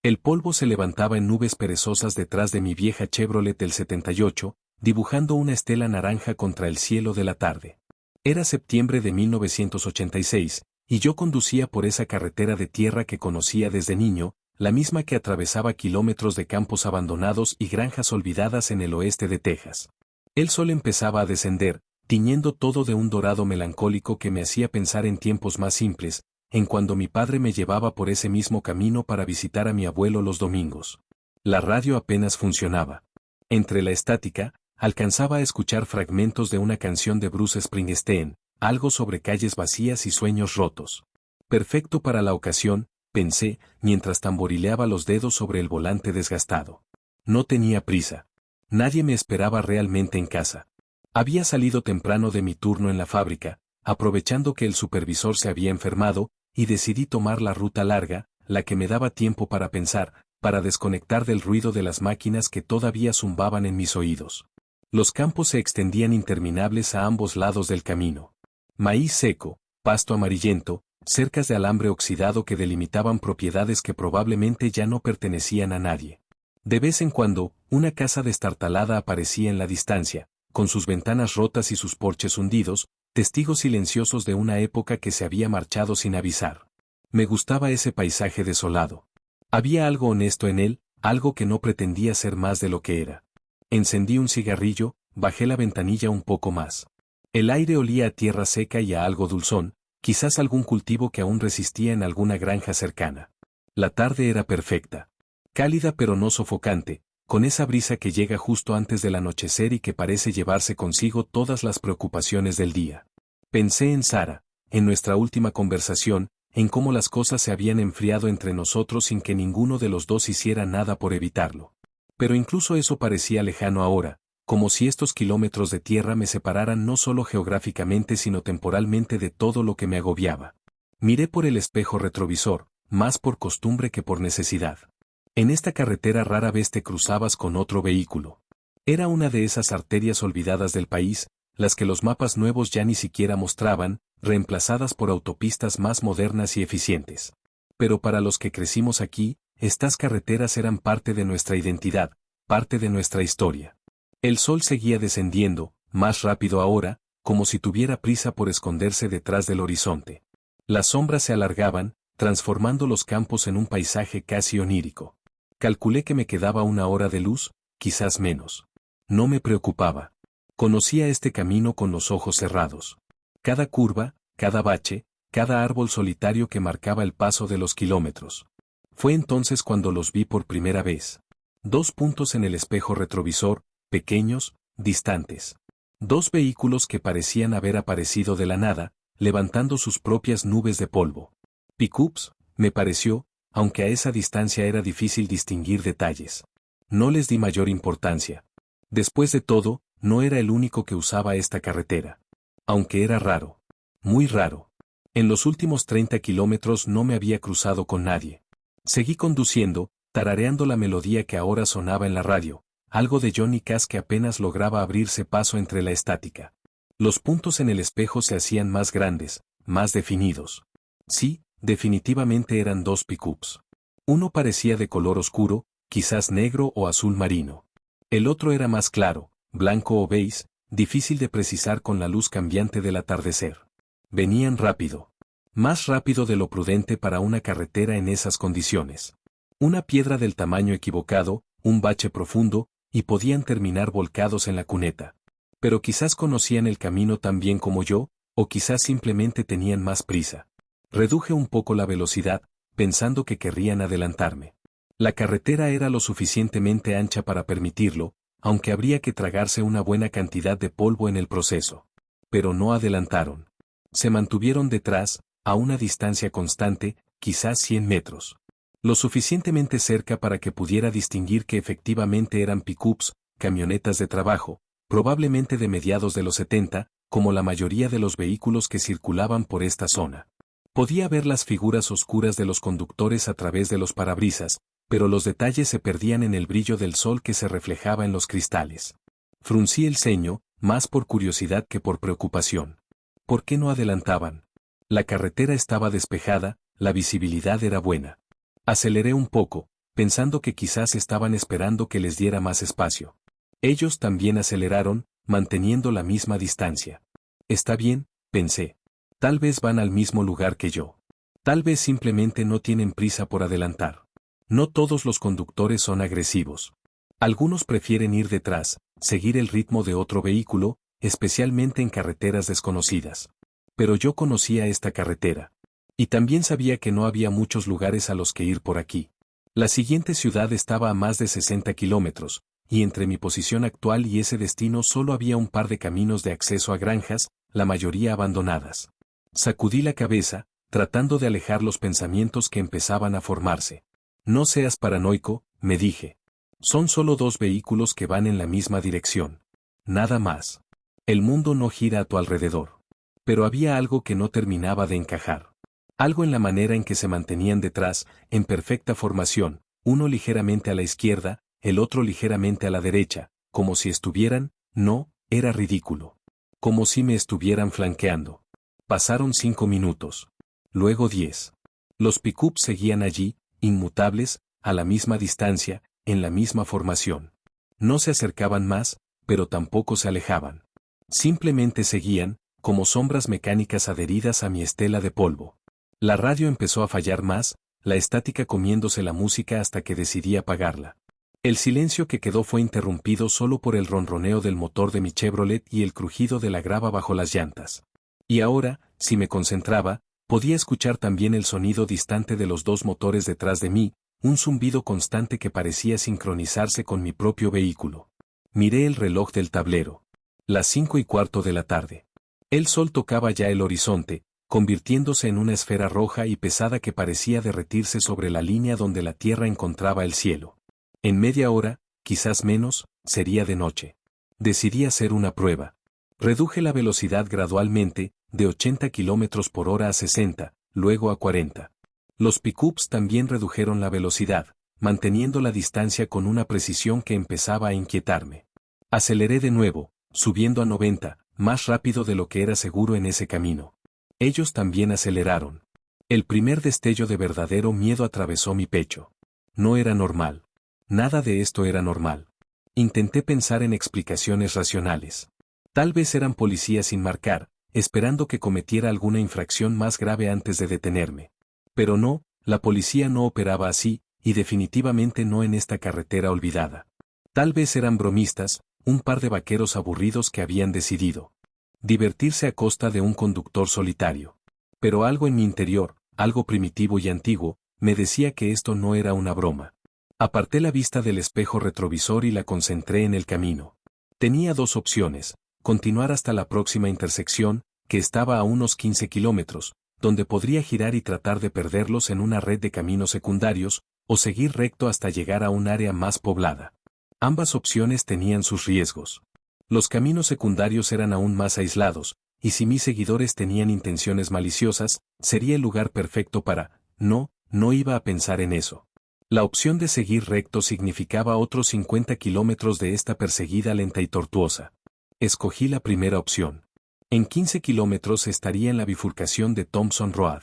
El polvo se levantaba en nubes perezosas detrás de mi vieja Chevrolet del 78, dibujando una estela naranja contra el cielo de la tarde. Era septiembre de 1986, y yo conducía por esa carretera de tierra que conocía desde niño, la misma que atravesaba kilómetros de campos abandonados y granjas olvidadas en el oeste de Texas. El sol empezaba a descender, tiñendo todo de un dorado melancólico que me hacía pensar en tiempos más simples, en cuando mi padre me llevaba por ese mismo camino para visitar a mi abuelo los domingos. La radio apenas funcionaba. Entre la estática, alcanzaba a escuchar fragmentos de una canción de Bruce Springsteen, algo sobre calles vacías y sueños rotos. Perfecto para la ocasión, pensé, mientras tamborileaba los dedos sobre el volante desgastado. No tenía prisa. Nadie me esperaba realmente en casa. Había salido temprano de mi turno en la fábrica, aprovechando que el supervisor se había enfermado, y decidí tomar la ruta larga, la que me daba tiempo para pensar, para desconectar del ruido de las máquinas que todavía zumbaban en mis oídos. Los campos se extendían interminables a ambos lados del camino. Maíz seco, pasto amarillento, cercas de alambre oxidado que delimitaban propiedades que probablemente ya no pertenecían a nadie. De vez en cuando, una casa destartalada aparecía en la distancia, con sus ventanas rotas y sus porches hundidos, testigos silenciosos de una época que se había marchado sin avisar. Me gustaba ese paisaje desolado. Había algo honesto en él, algo que no pretendía ser más de lo que era. Encendí un cigarrillo, bajé la ventanilla un poco más. El aire olía a tierra seca y a algo dulzón, quizás algún cultivo que aún resistía en alguna granja cercana. La tarde era perfecta. Cálida pero no sofocante, con esa brisa que llega justo antes del anochecer y que parece llevarse consigo todas las preocupaciones del día. Pensé en Sara, en nuestra última conversación, en cómo las cosas se habían enfriado entre nosotros sin que ninguno de los dos hiciera nada por evitarlo. Pero incluso eso parecía lejano ahora, como si estos kilómetros de tierra me separaran no solo geográficamente sino temporalmente de todo lo que me agobiaba. Miré por el espejo retrovisor, más por costumbre que por necesidad. En esta carretera rara vez te cruzabas con otro vehículo. Era una de esas arterias olvidadas del país, las que los mapas nuevos ya ni siquiera mostraban, reemplazadas por autopistas más modernas y eficientes. Pero para los que crecimos aquí, estas carreteras eran parte de nuestra identidad, parte de nuestra historia. El sol seguía descendiendo, más rápido ahora, como si tuviera prisa por esconderse detrás del horizonte. Las sombras se alargaban, transformando los campos en un paisaje casi onírico. Calculé que me quedaba 1 hora de luz, quizás menos. No me preocupaba. Conocía este camino con los ojos cerrados. Cada curva, cada bache, cada árbol solitario que marcaba el paso de los kilómetros. Fue entonces cuando los vi por primera vez. 2 puntos en el espejo retrovisor, pequeños, distantes. 2 vehículos que parecían haber aparecido de la nada, levantando sus propias nubes de polvo. Pickups, me pareció, aunque a esa distancia era difícil distinguir detalles. No les di mayor importancia. Después de todo, no era el único que usaba esta carretera. Aunque era raro. Muy raro. En los últimos 30 kilómetros no me había cruzado con nadie. Seguí conduciendo, tarareando la melodía que ahora sonaba en la radio, algo de Johnny Cash que apenas lograba abrirse paso entre la estática. Los puntos en el espejo se hacían más grandes, más definidos. Sí, definitivamente eran 2 pickups. Uno parecía de color oscuro, quizás negro o azul marino. El otro era más claro, blanco o beige, difícil de precisar con la luz cambiante del atardecer. Venían rápido. Más rápido de lo prudente para una carretera en esas condiciones. Una piedra del tamaño equivocado, un bache profundo, y podían terminar volcados en la cuneta. Pero quizás conocían el camino tan bien como yo, o quizás simplemente tenían más prisa. Reduje un poco la velocidad, pensando que querrían adelantarme. La carretera era lo suficientemente ancha para permitirlo, aunque habría que tragarse una buena cantidad de polvo en el proceso. Pero no adelantaron. Se mantuvieron detrás, a una distancia constante, quizás 100 metros. Lo suficientemente cerca para que pudiera distinguir que efectivamente eran pickups, camionetas de trabajo, probablemente de mediados de los 70, como la mayoría de los vehículos que circulaban por esta zona. Podía ver las figuras oscuras de los conductores a través de los parabrisas, pero los detalles se perdían en el brillo del sol que se reflejaba en los cristales. Fruncí el ceño, más por curiosidad que por preocupación. ¿Por qué no adelantaban? La carretera estaba despejada, la visibilidad era buena. Aceleré un poco, pensando que quizás estaban esperando que les diera más espacio. Ellos también aceleraron, manteniendo la misma distancia. Está bien, pensé. Tal vez van al mismo lugar que yo. Tal vez simplemente no tienen prisa por adelantar. No todos los conductores son agresivos. Algunos prefieren ir detrás, seguir el ritmo de otro vehículo, especialmente en carreteras desconocidas. Pero yo conocía esta carretera. Y también sabía que no había muchos lugares a los que ir por aquí. La siguiente ciudad estaba a más de 60 kilómetros, y entre mi posición actual y ese destino solo había un par de caminos de acceso a granjas, la mayoría abandonadas. Sacudí la cabeza, tratando de alejar los pensamientos que empezaban a formarse. No seas paranoico, me dije. Son solo dos vehículos que van en la misma dirección. Nada más. El mundo no gira a tu alrededor. Pero había algo que no terminaba de encajar. Algo en la manera en que se mantenían detrás, en perfecta formación, uno ligeramente a la izquierda, el otro ligeramente a la derecha, como si estuvieran, no, era ridículo. Como si me estuvieran flanqueando. Pasaron 5 minutos. Luego 10. Los pick-ups seguían allí, inmutables, a la misma distancia, en la misma formación. No se acercaban más, pero tampoco se alejaban. Simplemente seguían, como sombras mecánicas adheridas a mi estela de polvo. La radio empezó a fallar más, la estática comiéndose la música hasta que decidí apagarla. El silencio que quedó fue interrumpido solo por el ronroneo del motor de mi Chevrolet y el crujido de la grava bajo las llantas. Y ahora, si me concentraba, podía escuchar también el sonido distante de los dos motores detrás de mí, un zumbido constante que parecía sincronizarse con mi propio vehículo. Miré el reloj del tablero. Las 5:15 de la tarde. El sol tocaba ya el horizonte, convirtiéndose en una esfera roja y pesada que parecía derretirse sobre la línea donde la tierra encontraba el cielo. En media hora, quizás menos, sería de noche. Decidí hacer una prueba. Reduje la velocidad gradualmente, de 80 km por hora a 60, luego a 40. Los pick-ups también redujeron la velocidad, manteniendo la distancia con una precisión que empezaba a inquietarme. Aceleré de nuevo, subiendo a 90, más rápido de lo que era seguro en ese camino. Ellos también aceleraron. El primer destello de verdadero miedo atravesó mi pecho. No era normal. Nada de esto era normal. Intenté pensar en explicaciones racionales. Tal vez eran policías sin marcar, esperando que cometiera alguna infracción más grave antes de detenerme. Pero no, la policía no operaba así, y definitivamente no en esta carretera olvidada. Tal vez eran bromistas, un par de vaqueros aburridos que habían decidido divertirse a costa de un conductor solitario. Pero algo en mi interior, algo primitivo y antiguo, me decía que esto no era una broma. Aparté la vista del espejo retrovisor y la concentré en el camino. Tenía dos opciones: continuar hasta la próxima intersección, que estaba a unos 15 kilómetros, donde podría girar y tratar de perderlos en una red de caminos secundarios, o seguir recto hasta llegar a un área más poblada. Ambas opciones tenían sus riesgos. Los caminos secundarios eran aún más aislados, y si mis seguidores tenían intenciones maliciosas, sería el lugar perfecto para... No iba a pensar en eso. La opción de seguir recto significaba otros 50 kilómetros de esta perseguida lenta y tortuosa. Escogí la primera opción. En 15 kilómetros estaría en la bifurcación de Thompson Road.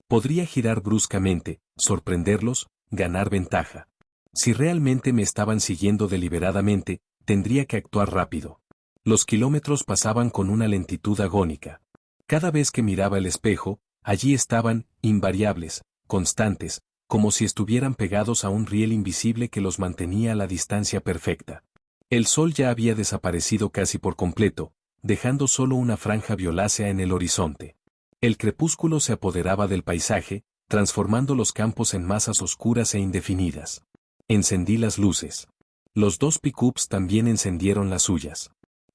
Podría girar bruscamente, sorprenderlos, ganar ventaja. Si realmente me estaban siguiendo deliberadamente, tendría que actuar rápido. Los kilómetros pasaban con una lentitud agónica. Cada vez que miraba el espejo, allí estaban, invariables, constantes, como si estuvieran pegados a un riel invisible que los mantenía a la distancia perfecta. El sol ya había desaparecido casi por completo, dejando solo una franja violácea en el horizonte. El crepúsculo se apoderaba del paisaje, transformando los campos en masas oscuras e indefinidas. Encendí las luces. Los dos pick-ups también encendieron las suyas.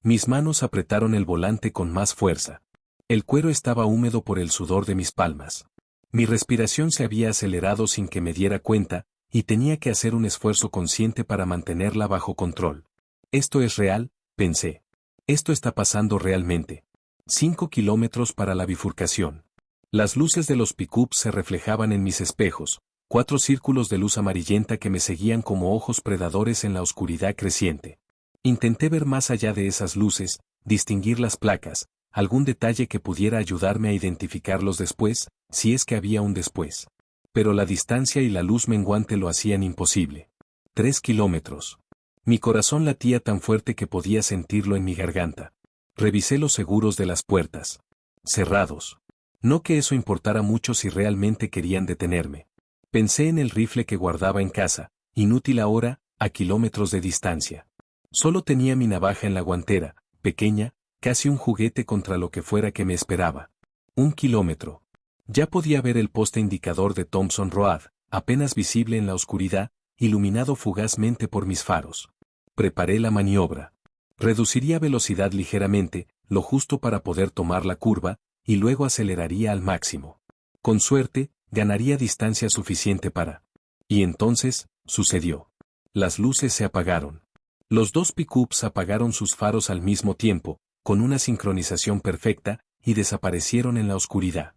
Mis manos apretaron el volante con más fuerza. El cuero estaba húmedo por el sudor de mis palmas. Mi respiración se había acelerado sin que me diera cuenta, y tenía que hacer un esfuerzo consciente para mantenerla bajo control. Esto es real, pensé. Esto está pasando realmente. 5 kilómetros para la bifurcación. Las luces de los pick-ups se reflejaban en mis espejos, 4 círculos de luz amarillenta que me seguían como ojos predadores en la oscuridad creciente. Intenté ver más allá de esas luces, distinguir las placas, algún detalle que pudiera ayudarme a identificarlos después, si es que había un después. Pero la distancia y la luz menguante lo hacían imposible. 3 kilómetros. Mi corazón latía tan fuerte que podía sentirlo en mi garganta. Revisé los seguros de las puertas. Cerrados. No que eso importara mucho si realmente querían detenerme. Pensé en el rifle que guardaba en casa, inútil ahora, a kilómetros de distancia. Solo tenía mi navaja en la guantera, pequeña, casi un juguete contra lo que fuera que me esperaba. 1 kilómetro. Ya podía ver el poste indicador de Thompson Road, apenas visible en la oscuridad, iluminado fugazmente por mis faros. Preparé la maniobra. Reduciría velocidad ligeramente, lo justo para poder tomar la curva, y luego aceleraría al máximo. Con suerte, ganaría distancia suficiente para... Y entonces, sucedió. Las luces se apagaron. Los dos pickups apagaron sus faros al mismo tiempo, con una sincronización perfecta, y desaparecieron en la oscuridad.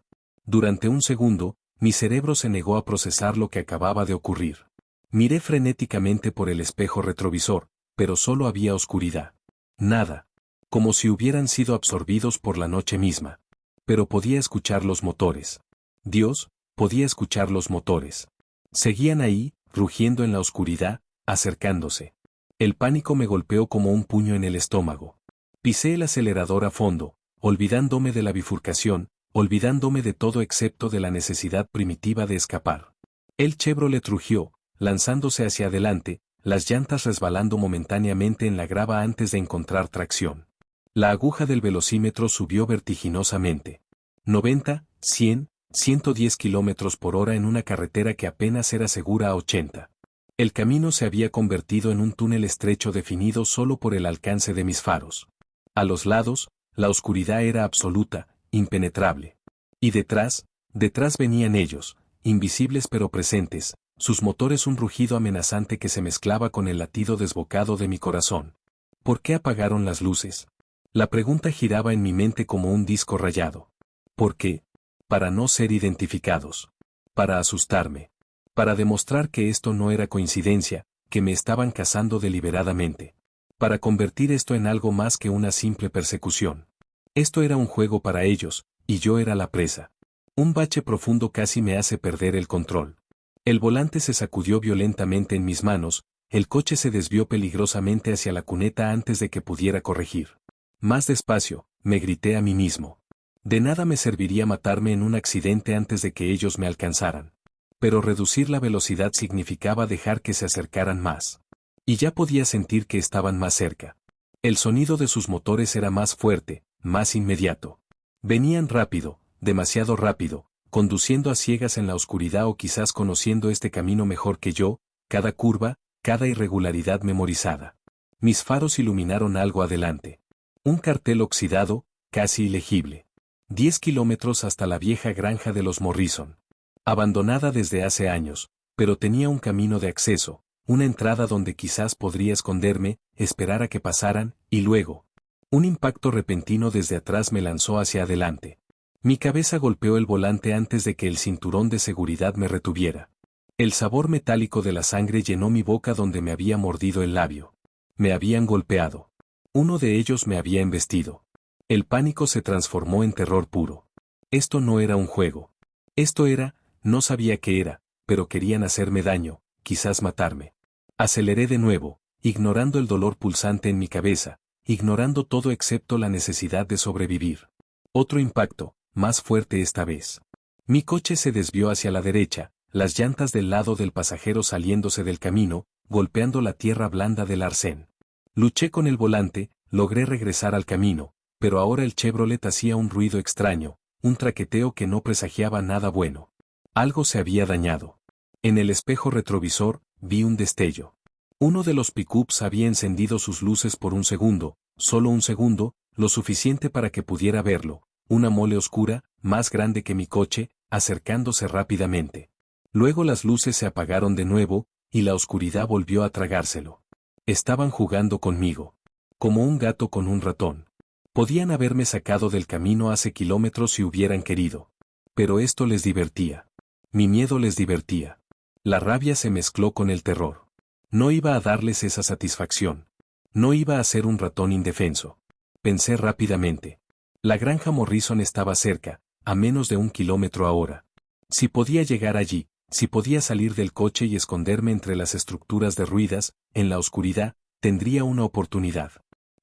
Durante un segundo, mi cerebro se negó a procesar lo que acababa de ocurrir. Miré frenéticamente por el espejo retrovisor, pero solo había oscuridad. Nada. Como si hubieran sido absorbidos por la noche misma. Pero podía escuchar los motores. Dios, podía escuchar los motores. Seguían ahí, rugiendo en la oscuridad, acercándose. El pánico me golpeó como un puño en el estómago. Pisé el acelerador a fondo, olvidándome de la bifurcación, olvidándome de todo excepto de la necesidad primitiva de escapar. El Chevrolet rugió, lanzándose hacia adelante, las llantas resbalando momentáneamente en la grava antes de encontrar tracción. La aguja del velocímetro subió vertiginosamente. 90, 100, 110 kilómetros por hora en una carretera que apenas era segura a 80. El camino se había convertido en un túnel estrecho definido solo por el alcance de mis faros. A los lados, la oscuridad era absoluta, impenetrable. Y detrás venían ellos, invisibles pero presentes, sus motores un rugido amenazante que se mezclaba con el latido desbocado de mi corazón. ¿Por qué apagaron las luces? La pregunta giraba en mi mente como un disco rayado. ¿Por qué? Para no ser identificados. Para asustarme. Para demostrar que esto no era coincidencia, que me estaban cazando deliberadamente. Para convertir esto en algo más que una simple persecución. Esto era un juego para ellos, y yo era la presa. Un bache profundo casi me hace perder el control. El volante se sacudió violentamente en mis manos, el coche se desvió peligrosamente hacia la cuneta antes de que pudiera corregir. Más despacio, me grité a mí mismo. De nada me serviría matarme en un accidente antes de que ellos me alcanzaran. Pero reducir la velocidad significaba dejar que se acercaran más. Y ya podía sentir que estaban más cerca. El sonido de sus motores era más fuerte, más inmediato. Venían rápido, demasiado rápido, conduciendo a ciegas en la oscuridad o quizás conociendo este camino mejor que yo, cada curva, cada irregularidad memorizada. Mis faros iluminaron algo adelante. Un cartel oxidado, casi ilegible. 10 kilómetros hasta la vieja granja de los Morrison. Abandonada desde hace años, pero tenía un camino de acceso, una entrada donde quizás podría esconderme, esperar a que pasaran, y luego. Un impacto repentino desde atrás me lanzó hacia adelante. Mi cabeza golpeó el volante antes de que el cinturón de seguridad me retuviera. El sabor metálico de la sangre llenó mi boca donde me había mordido el labio. Me habían golpeado. Uno de ellos me había embestido. El pánico se transformó en terror puro. Esto no era un juego. Esto era, no sabía qué era, pero querían hacerme daño, quizás matarme. Aceleré de nuevo, ignorando el dolor pulsante en mi cabeza, ignorando todo excepto la necesidad de sobrevivir. Otro impacto, más fuerte esta vez. Mi coche se desvió hacia la derecha, las llantas del lado del pasajero saliéndose del camino, golpeando la tierra blanda del arcén. Luché con el volante, logré regresar al camino, pero ahora el Chevrolet hacía un ruido extraño, un traqueteo que no presagiaba nada bueno. Algo se había dañado. En el espejo retrovisor, vi un destello. Uno de los pickups había encendido sus luces por un segundo, solo un segundo, lo suficiente para que pudiera verlo, una mole oscura, más grande que mi coche, acercándose rápidamente. Luego las luces se apagaron de nuevo, y la oscuridad volvió a tragárselo. Estaban jugando conmigo. Como un gato con un ratón. Podían haberme sacado del camino hace kilómetros si hubieran querido. Pero esto les divertía. Mi miedo les divertía. La rabia se mezcló con el terror. No iba a darles esa satisfacción. No iba a ser un ratón indefenso. Pensé rápidamente. La granja Morrison estaba cerca, a menos de 1 kilómetro ahora. Si podía llegar allí, Si podía salir del coche y esconderme entre las estructuras derruidas, en la oscuridad, tendría una oportunidad.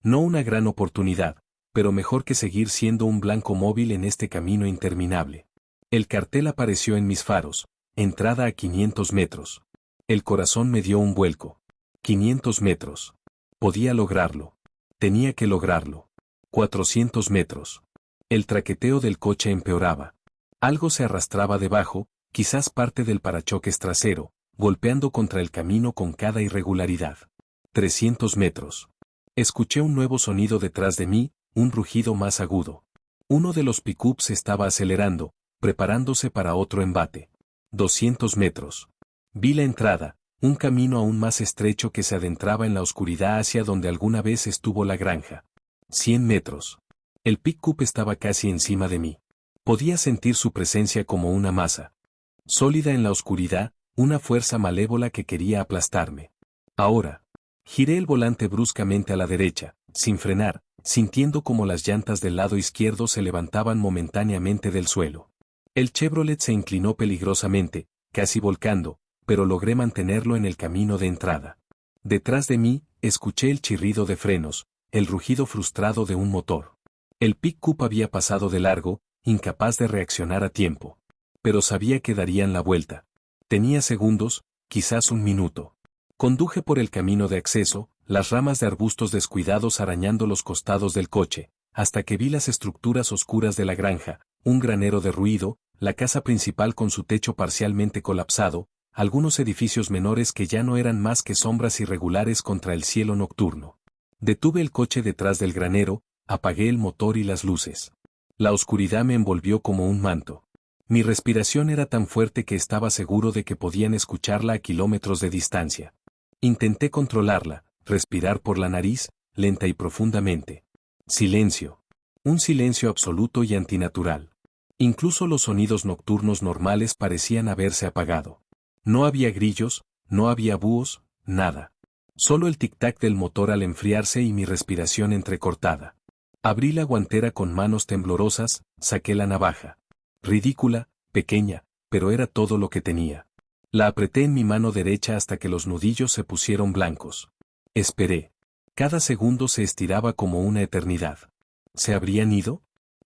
No una gran oportunidad, pero mejor que seguir siendo un blanco móvil en este camino interminable. El cartel apareció en mis faros, entrada a 500 metros. El corazón me dio un vuelco. 500 metros. Podía lograrlo. Tenía que lograrlo. 400 metros. El traqueteo del coche empeoraba. Algo se arrastraba debajo, quizás parte del parachoques trasero, golpeando contra el camino con cada irregularidad. 300 metros. Escuché un nuevo sonido detrás de mí, un rugido más agudo. Uno de los pick-ups estaba acelerando, preparándose para otro embate. 200 metros. Vi la entrada, un camino aún más estrecho que se adentraba en la oscuridad hacia donde alguna vez estuvo la granja. 100 metros. El pick-up estaba casi encima de mí. Podía sentir su presencia como una masa sólida en la oscuridad, una fuerza malévola que quería aplastarme. Ahora. Giré el volante bruscamente a la derecha, sin frenar, sintiendo como las llantas del lado izquierdo se levantaban momentáneamente del suelo. El Chevrolet se inclinó peligrosamente, casi volcando, pero logré mantenerlo en el camino de entrada. Detrás de mí, escuché el chirrido de frenos, el rugido frustrado de un motor. El pick-up había pasado de largo, incapaz de reaccionar a tiempo. Pero sabía que darían la vuelta. Tenía segundos, quizás un minuto. Conduje por el camino de acceso, las ramas de arbustos descuidados arañando los costados del coche, hasta que vi las estructuras oscuras de la granja, un granero derruido, la casa principal con su techo parcialmente colapsado, algunos edificios menores que ya no eran más que sombras irregulares contra el cielo nocturno. Detuve el coche detrás del granero, apagué el motor y las luces. La oscuridad me envolvió como un manto. Mi respiración era tan fuerte que estaba seguro de que podían escucharla a kilómetros de distancia. Intenté controlarla, respirar por la nariz, lenta y profundamente. Silencio. Un silencio absoluto y antinatural. Incluso los sonidos nocturnos normales parecían haberse apagado. No había grillos, no había búhos, nada. Solo el tic-tac del motor al enfriarse y mi respiración entrecortada. Abrí la guantera con manos temblorosas, saqué la navaja. Ridícula, pequeña, pero era todo lo que tenía. La apreté en mi mano derecha hasta que los nudillos se pusieron blancos. Esperé. Cada segundo se estiraba como una eternidad. ¿Se habrían ido?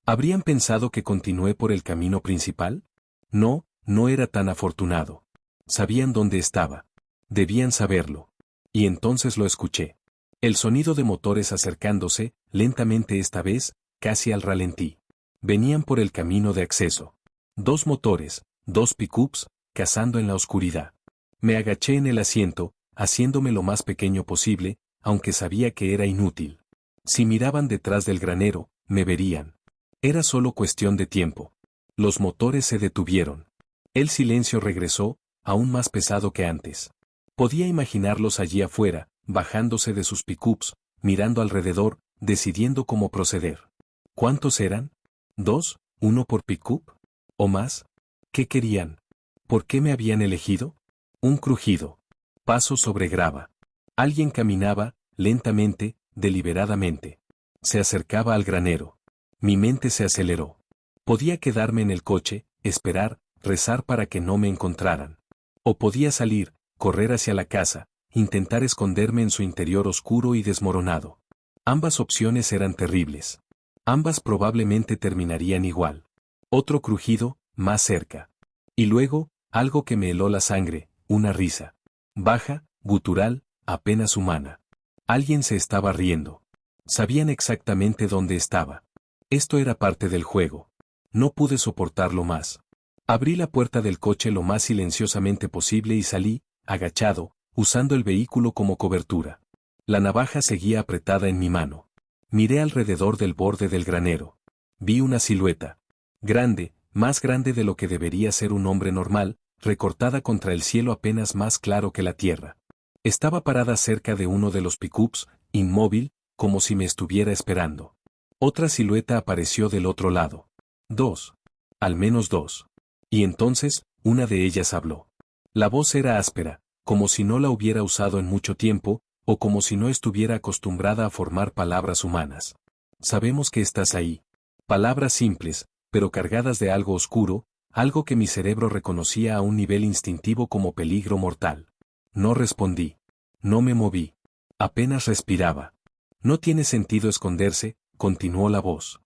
¿Habrían pensado que continué por el camino principal? No, no era tan afortunado. Sabían dónde estaba. Debían saberlo. Y entonces lo escuché. El sonido de motores acercándose, lentamente esta vez, casi al ralentí. Venían por el camino de acceso. 2 motores, 2 pick-ups, cazando en la oscuridad. Me agaché en el asiento, haciéndome lo más pequeño posible, aunque sabía que era inútil. Si miraban detrás del granero, me verían. Era solo cuestión de tiempo. Los motores se detuvieron. El silencio regresó, aún más pesado que antes. Podía imaginarlos allí afuera, bajándose de sus pick-ups, mirando alrededor, decidiendo cómo proceder. ¿Cuántos eran? ¿2? ¿1 por pick-up? ¿O más? ¿Qué querían? ¿Por qué me habían elegido? Un crujido. Pasos sobre grava. Alguien caminaba, lentamente, deliberadamente. Se acercaba al granero. Mi mente se aceleró. Podía quedarme en el coche, esperar, rezar para que no me encontraran. O podía salir, correr hacia la casa, intentar esconderme en su interior oscuro y desmoronado. Ambas opciones eran terribles. Ambas probablemente terminarían igual. Otro crujido, más cerca. Y luego, algo que me heló la sangre, una risa. Baja, gutural, apenas humana. Alguien se estaba riendo. Sabían exactamente dónde estaba. Esto era parte del juego. No pude soportarlo más. Abrí la puerta del coche lo más silenciosamente posible y salí, agachado, usando el vehículo como cobertura. La navaja seguía apretada en mi mano. Miré alrededor del borde del granero. Vi una silueta. Grande, más grande de lo que debería ser un hombre normal, recortada contra el cielo apenas más claro que la tierra. Estaba parada cerca de uno de los pick-ups, inmóvil, como si me estuviera esperando. Otra silueta apareció del otro lado. 2. Al menos 2. Y entonces, una de ellas habló. La voz era áspera, como si no la hubiera usado en mucho tiempo, o como si no estuviera acostumbrada a formar palabras humanas. Sabemos que estás ahí. Palabras simples, pero cargadas de algo oscuro, algo que mi cerebro reconocía a un nivel instintivo como peligro mortal. No respondí. No me moví. Apenas respiraba. No tiene sentido esconderse, continuó la voz.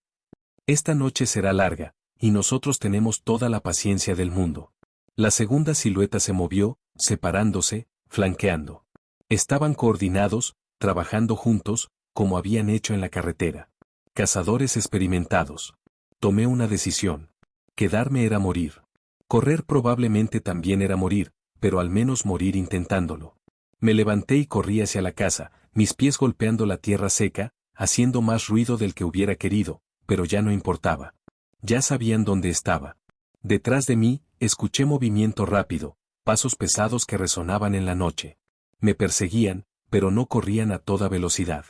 Esta noche será larga, y nosotros tenemos toda la paciencia del mundo. La segunda silueta se movió, separándose, flanqueando. Estaban coordinados, trabajando juntos, como habían hecho en la carretera. Cazadores experimentados. Tomé una decisión. Quedarme era morir. Correr probablemente también era morir, pero al menos morir intentándolo. Me levanté y corrí hacia la casa, mis pies golpeando la tierra seca, haciendo más ruido del que hubiera querido, pero ya no importaba. Ya sabían dónde estaba. Detrás de mí, escuché movimiento rápido, pasos pesados que resonaban en la noche. Me perseguían, pero no corrían a toda velocidad.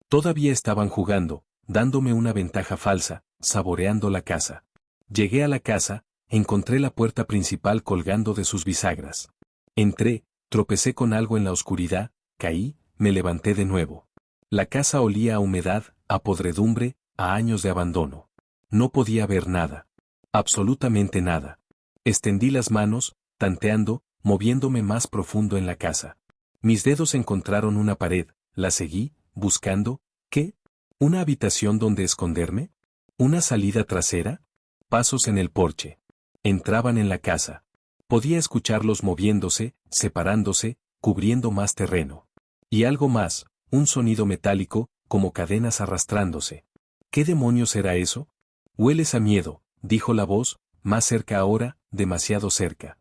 Todavía estaban jugando, dándome una ventaja falsa, saboreando la caza. Llegué a la casa, encontré la puerta principal colgando de sus bisagras. Entré, tropecé con algo en la oscuridad, caí, me levanté de nuevo. La casa olía a humedad, a podredumbre, a años de abandono. No podía ver nada. Absolutamente nada. Extendí las manos, tanteando, moviéndome más profundo en la casa. Mis dedos encontraron una pared, la seguí, buscando, ¿qué? ¿Una habitación donde esconderme? ¿Una salida trasera? Pasos en el porche. Entraban en la casa. Podía escucharlos moviéndose, separándose, cubriendo más terreno. Y algo más, un sonido metálico, como cadenas arrastrándose. ¿Qué demonios era eso? Hueles a miedo, dijo la voz, más cerca ahora, demasiado cerca.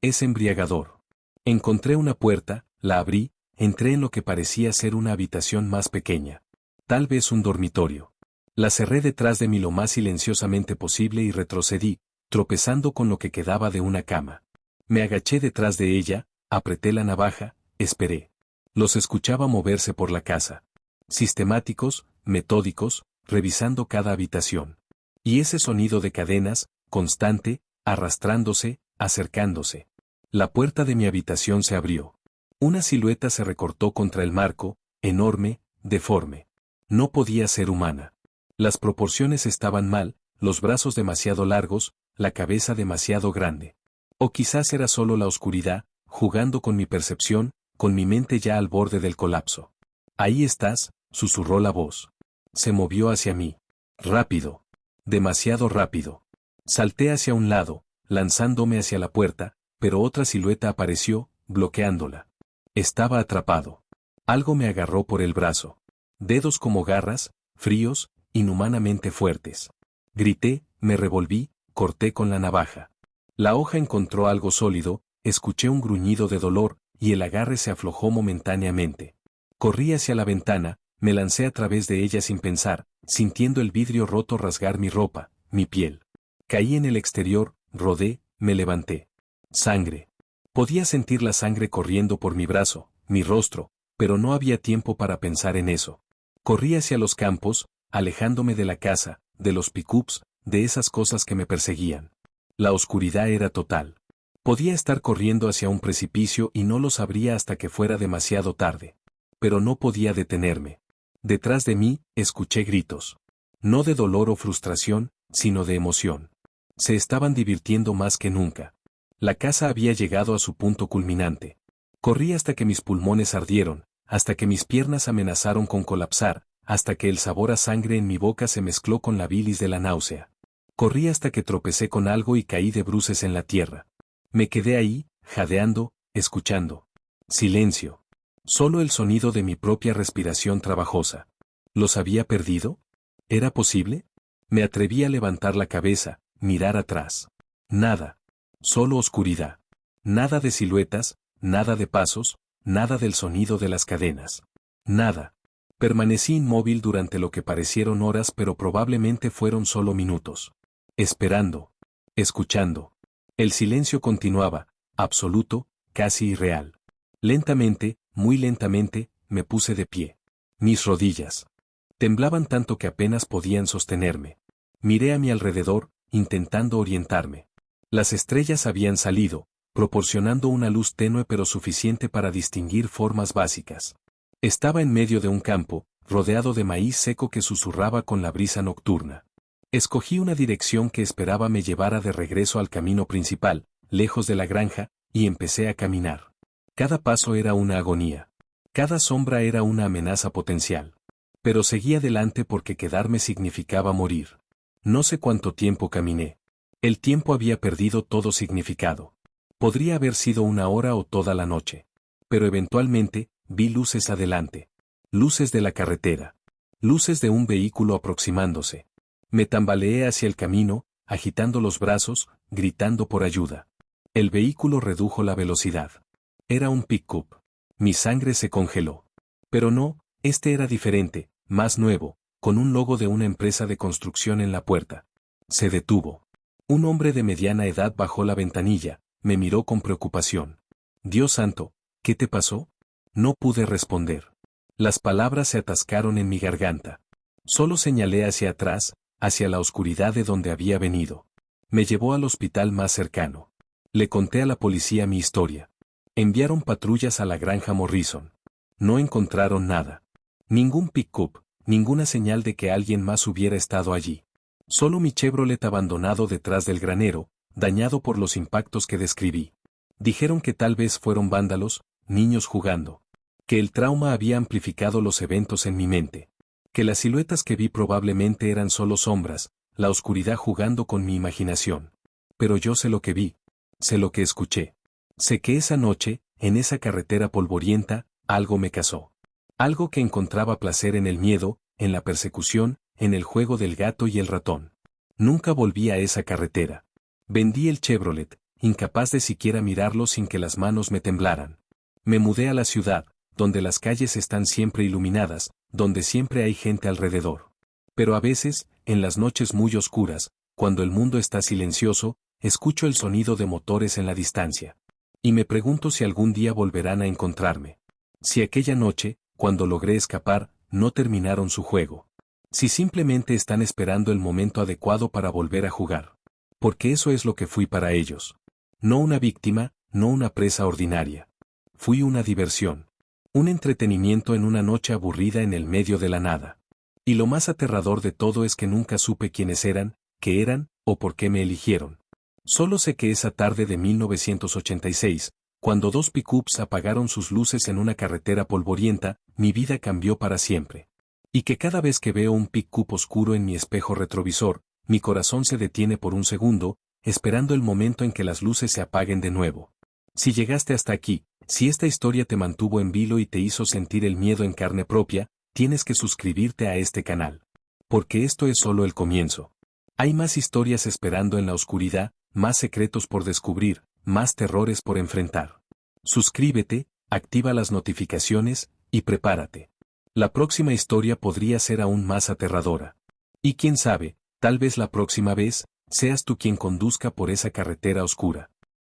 Es embriagador. Encontré una puerta, la abrí, entré en lo que parecía ser una habitación más pequeña. Tal vez un dormitorio. La cerré detrás de mí lo más silenciosamente posible y retrocedí, tropezando con lo que quedaba de una cama. Me agaché detrás de ella, apreté la navaja, esperé. Los escuchaba moverse por la casa. Sistemáticos, metódicos, revisando cada habitación. Y ese sonido de cadenas, constante, arrastrándose, acercándose. La puerta de mi habitación se abrió. Una silueta se recortó contra el marco, enorme, deforme. No podía ser humana. Las proporciones estaban mal, los brazos demasiado largos, la cabeza demasiado grande. O quizás era solo la oscuridad, jugando con mi percepción, con mi mente ya al borde del colapso. Ahí estás, susurró la voz. Se movió hacia mí. Rápido. Demasiado rápido. Salté hacia un lado, lanzándome hacia la puerta, pero otra silueta apareció, bloqueándola. Estaba atrapado. Algo me agarró por el brazo. Dedos como garras, fríos, inhumanamente fuertes. Grité, me revolví, corté con la navaja. La hoja encontró algo sólido, escuché un gruñido de dolor, y el agarre se aflojó momentáneamente. Corrí hacia la ventana, me lancé a través de ella sin pensar, sintiendo el vidrio roto rasgar mi ropa, mi piel. Caí en el exterior, rodé, me levanté. Sangre. Podía sentir la sangre corriendo por mi brazo, mi rostro, pero no había tiempo para pensar en eso. Corrí hacia los campos, alejándome de la casa, de los pick-ups, de esas cosas que me perseguían. La oscuridad era total. Podía estar corriendo hacia un precipicio y no lo sabría hasta que fuera demasiado tarde. Pero no podía detenerme. Detrás de mí, escuché gritos. No de dolor o frustración, sino de emoción. Se estaban divirtiendo más que nunca. La casa había llegado a su punto culminante. Corrí hasta que mis pulmones ardieron, hasta que mis piernas amenazaron con colapsar, hasta que el sabor a sangre en mi boca se mezcló con la bilis de la náusea. Corrí hasta que tropecé con algo y caí de bruces en la tierra. Me quedé ahí, jadeando, escuchando. Silencio. Solo el sonido de mi propia respiración trabajosa. ¿Los había perdido? ¿Era posible? Me atreví a levantar la cabeza, mirar atrás. Nada. Solo oscuridad. Nada de siluetas, nada de pasos, nada del sonido de las cadenas. Nada. Permanecí inmóvil durante lo que parecieron horas, pero probablemente fueron solo minutos. Esperando. Escuchando. El silencio continuaba, absoluto, casi irreal. Lentamente, muy lentamente, me puse de pie. Mis rodillas temblaban tanto que apenas podían sostenerme. Miré a mi alrededor, intentando orientarme. Las estrellas habían salido, proporcionando una luz tenue pero suficiente para distinguir formas básicas. Estaba en medio de un campo, rodeado de maíz seco que susurraba con la brisa nocturna. Escogí una dirección que esperaba me llevara de regreso al camino principal, lejos de la granja, y empecé a caminar. Cada paso era una agonía. Cada sombra era una amenaza potencial. Pero seguí adelante porque quedarme significaba morir. No sé cuánto tiempo caminé. El tiempo había perdido todo significado. Podría haber sido una hora o toda la noche. Pero eventualmente, vi luces adelante. Luces de la carretera. Luces de un vehículo aproximándose. Me tambaleé hacia el camino, agitando los brazos, gritando por ayuda. El vehículo redujo la velocidad. Era un pick-up. Mi sangre se congeló. Pero no, este era diferente, más nuevo, con un logo de una empresa de construcción en la puerta. Se detuvo. Un hombre de mediana edad bajó la ventanilla, me miró con preocupación. Dios santo, ¿qué te pasó? No pude responder. Las palabras se atascaron en mi garganta. Solo señalé hacia atrás, hacia la oscuridad de donde había venido. Me llevó al hospital más cercano. Le conté a la policía mi historia. Enviaron patrullas a la granja Morrison. No encontraron nada. Ningún pick-up, ninguna señal de que alguien más hubiera estado allí. Solo mi Chevrolet abandonado detrás del granero, dañado por los impactos que describí. Dijeron que tal vez fueron vándalos, niños jugando. Que el trauma había amplificado los eventos en mi mente. Que las siluetas que vi probablemente eran solo sombras, la oscuridad jugando con mi imaginación. Pero yo sé lo que vi. Sé lo que escuché. Sé que esa noche, en esa carretera polvorienta, algo me cazó. Algo que encontraba placer en el miedo, en la persecución, en el juego del gato y el ratón. Nunca volví a esa carretera. Vendí el Chevrolet, incapaz de siquiera mirarlo sin que las manos me temblaran. Me mudé a la ciudad, donde las calles están siempre iluminadas, donde siempre hay gente alrededor. Pero a veces, en las noches muy oscuras, cuando el mundo está silencioso, escucho el sonido de motores en la distancia. Y me pregunto si algún día volverán a encontrarme. Si aquella noche, cuando logré escapar, no terminaron su juego. Si simplemente están esperando el momento adecuado para volver a jugar. Porque eso es lo que fui para ellos. No una víctima, no una presa ordinaria. Fui una diversión. Un entretenimiento en una noche aburrida en el medio de la nada. Y lo más aterrador de todo es que nunca supe quiénes eran, qué eran, o por qué me eligieron. Solo sé que esa tarde de 1986, cuando dos pick-ups apagaron sus luces en una carretera polvorienta, mi vida cambió para siempre. Y que cada vez que veo un pick-up oscuro en mi espejo retrovisor, mi corazón se detiene por un segundo, esperando el momento en que las luces se apaguen de nuevo. Si llegaste hasta aquí, si esta historia te mantuvo en vilo y te hizo sentir el miedo en carne propia, tienes que suscribirte a este canal. Porque esto es solo el comienzo. Hay más historias esperando en la oscuridad, más secretos por descubrir, más terrores por enfrentar. Suscríbete, activa las notificaciones, y prepárate. La próxima historia podría ser aún más aterradora. Y quién sabe, tal vez la próxima vez, seas tú quien conduzca por esa carretera oscura.